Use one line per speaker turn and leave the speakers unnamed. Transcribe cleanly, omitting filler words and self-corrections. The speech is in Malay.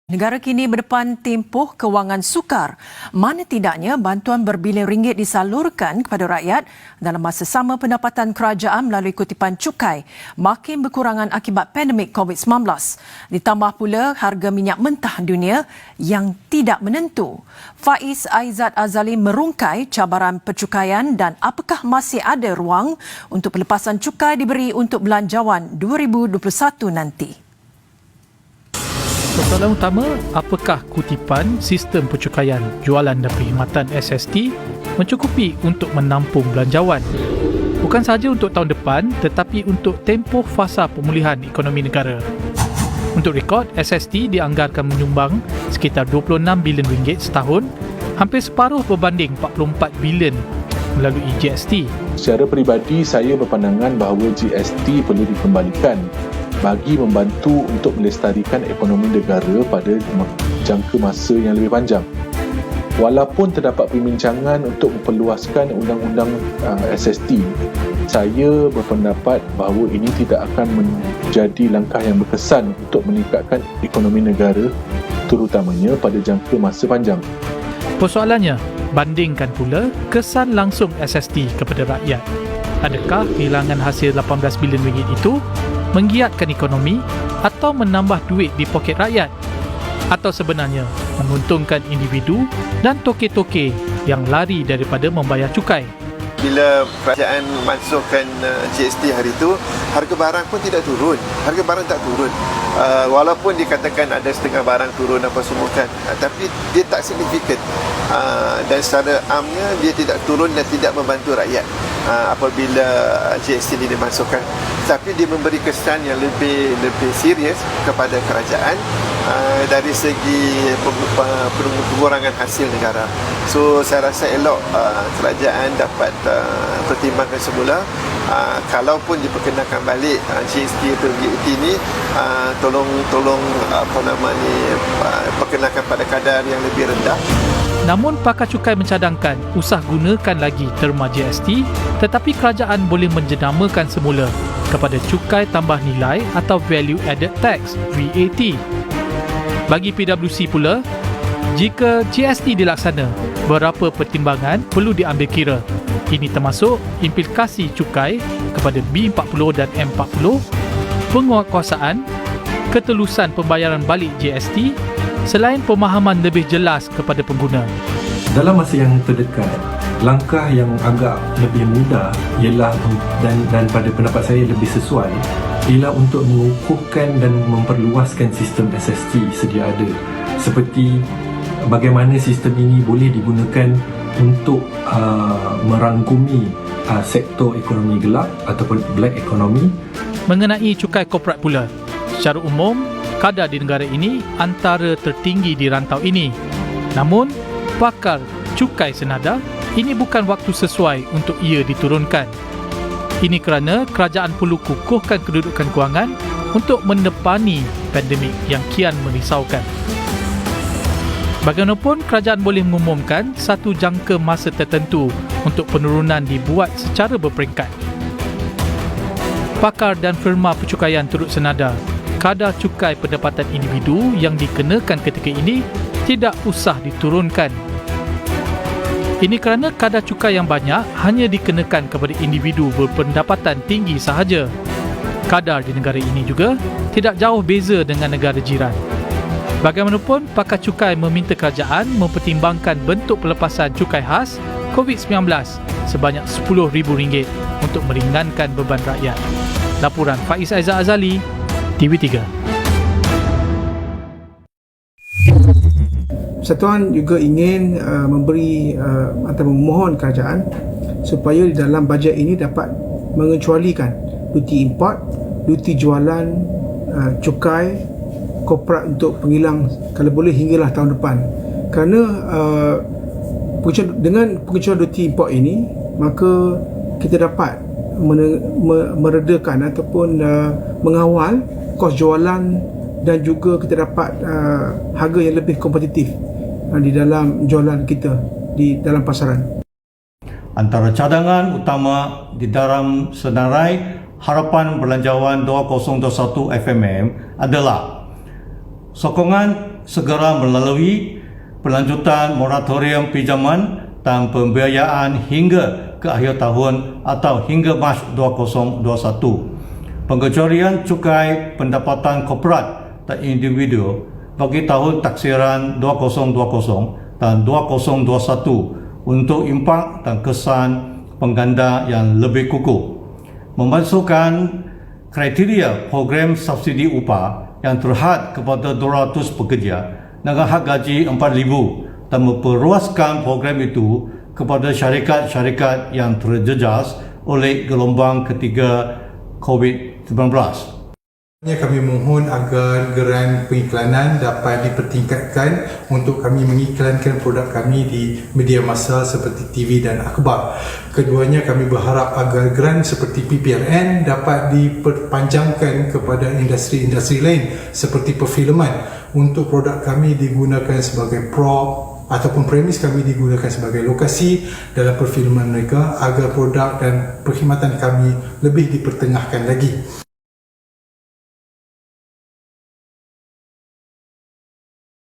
Negara kini berdepan tempoh kewangan sukar. Mana tidaknya bantuan berbilion ringgit disalurkan kepada rakyat dalam masa sama pendapatan kerajaan melalui kutipan cukai makin berkurangan akibat pandemik COVID-19. Ditambah pula harga minyak mentah dunia yang tidak menentu. Faiz Aizat Azali merungkai cabaran percukaian dan apakah masih ada ruang untuk pelepasan cukai diberi untuk belanjawan 2021 nanti.
Persoalan utama, apakah kutipan sistem percukaian jualan dan perkhidmatan SST mencukupi untuk menampung belanjawan? Bukan sahaja untuk tahun depan tetapi untuk tempoh fasa pemulihan ekonomi negara. Untuk rekod, SST dianggarkan menyumbang sekitar 26 bilion ringgit setahun, hampir separuh berbanding 44 bilion melalui GST.
Secara peribadi, saya berpandangan bahawa GST perlu dikembalikan bagi membantu untuk melestarikan ekonomi negara pada jangka masa yang lebih panjang. Walaupun terdapat perbincangan untuk memperluaskan undang-undang SST, saya berpendapat bahawa ini tidak akan menjadi langkah yang berkesan untuk meningkatkan ekonomi negara, terutamanya pada jangka masa panjang.
Persoalannya, bandingkan pula kesan langsung SST kepada rakyat. Adakah kehilangan hasil 18 bilion ringgit itu menggiatkan ekonomi atau menambah duit di poket rakyat? Atau sebenarnya menguntungkan individu dan toke-toke yang lari daripada membayar cukai?
Bila kerajaan masukkan GST hari itu, harga barang pun tidak turun. Harga barang tak turun. Walaupun dikatakan ada setengah barang turun apa semua kan, tapi dia tak signifikan. Dan secara amnya dia tidak turun dan tidak membantu rakyat apabila GST ini dimasukkan. Tapi dia memberi kesan yang lebih serius kepada kerajaan dari segi pengurangan hasil negara. So saya rasa elok kerajaan dapat pertimbangkan semula. Kalaupun diperkenalkan balik GST atau VAT ini, tolong perkenalkan pada kadar yang lebih rendah.
Namun pakar cukai mencadangkan usah gunakan lagi terma GST, tetapi kerajaan boleh menjenamakan semula kepada cukai tambah nilai atau Value Added Tax (VAT). Bagi PwC pula, jika GST dilaksana, beberapa pertimbangan perlu diambil kira. Ini termasuk implikasi cukai kepada B40 dan M40, penguatkuasaan, ketelusan pembayaran balik GST, selain pemahaman lebih jelas kepada pengguna.
Dalam masa yang terdekat, langkah yang agak lebih mudah ialah dan pada pendapat saya lebih sesuai ialah untuk mengukuhkan dan memperluaskan sistem SST sedia ada, seperti bagaimana sistem ini boleh digunakan untuk merangkumi sektor ekonomi gelap ataupun black economy.
Mengenai cukai korporat pula, secara umum kadar di negara ini antara tertinggi di rantau ini. Namun, pakar cukai senada, ini bukan waktu sesuai untuk ia diturunkan. Ini kerana kerajaan perlu kukuhkan kedudukan kewangan untuk menepani pandemik yang kian merisaukan. Bagaimanapun, kerajaan boleh mengumumkan satu jangka masa tertentu untuk penurunan dibuat secara berperingkat. Pakar dan firma percukaian turut senada, kadar cukai pendapatan individu yang dikenakan ketika ini tidak usah diturunkan. Ini kerana kadar cukai yang banyak hanya dikenakan kepada individu berpendapatan tinggi sahaja. Kadar di negara ini juga tidak jauh beza dengan negara jiran. Bagaimanapun, pakar cukai meminta kerajaan mempertimbangkan bentuk pelepasan cukai khas COVID-19 sebanyak RM10,000 untuk meringankan beban rakyat. Laporan Faiz Aizat Azali, TV3.
Persatuan juga ingin memberi atau memohon kerajaan supaya di dalam bajet ini dapat mengecualikan duty import, duty jualan, cukai korporat untuk penghilang kalau boleh hinggalah tahun depan. Kerana dengan pengecualian duty import ini, maka kita dapat meredakan ataupun mengawal kos jualan dan juga kita dapat harga yang lebih kompetitif di dalam jualan kita di dalam pasaran.
Antara cadangan utama di dalam senarai Harapan Belanjawan 2021 FMM adalah sokongan segera melalui pelanjutan moratorium pinjaman dan pembiayaan hingga ke akhir tahun atau hingga Mac 2021. Pengecualian cukai pendapatan korporat dan individu bagi tahun taksiran 2020 dan 2021 untuk impak dan kesan pengganda yang lebih kukuh. Memasukkan kriteria program subsidi upah yang terhad kepada 200 pekerja dengan hak gaji 4,000 dan memperluaskan program itu kepada syarikat-syarikat yang terjejas oleh gelombang ketiga COVID-19.
Kami mohon agar geran pengiklanan dapat dipertingkatkan untuk kami mengiklankan produk kami di media massa seperti TV dan akhbar. Keduanya kami berharap agar geran seperti PPRN dapat diperpanjangkan kepada industri-industri lain seperti perfilman untuk produk kami digunakan sebagai prop ataupun premis kami digunakan sebagai lokasi dalam perfilman mereka agar produk dan perkhidmatan kami lebih dipertengahkan lagi.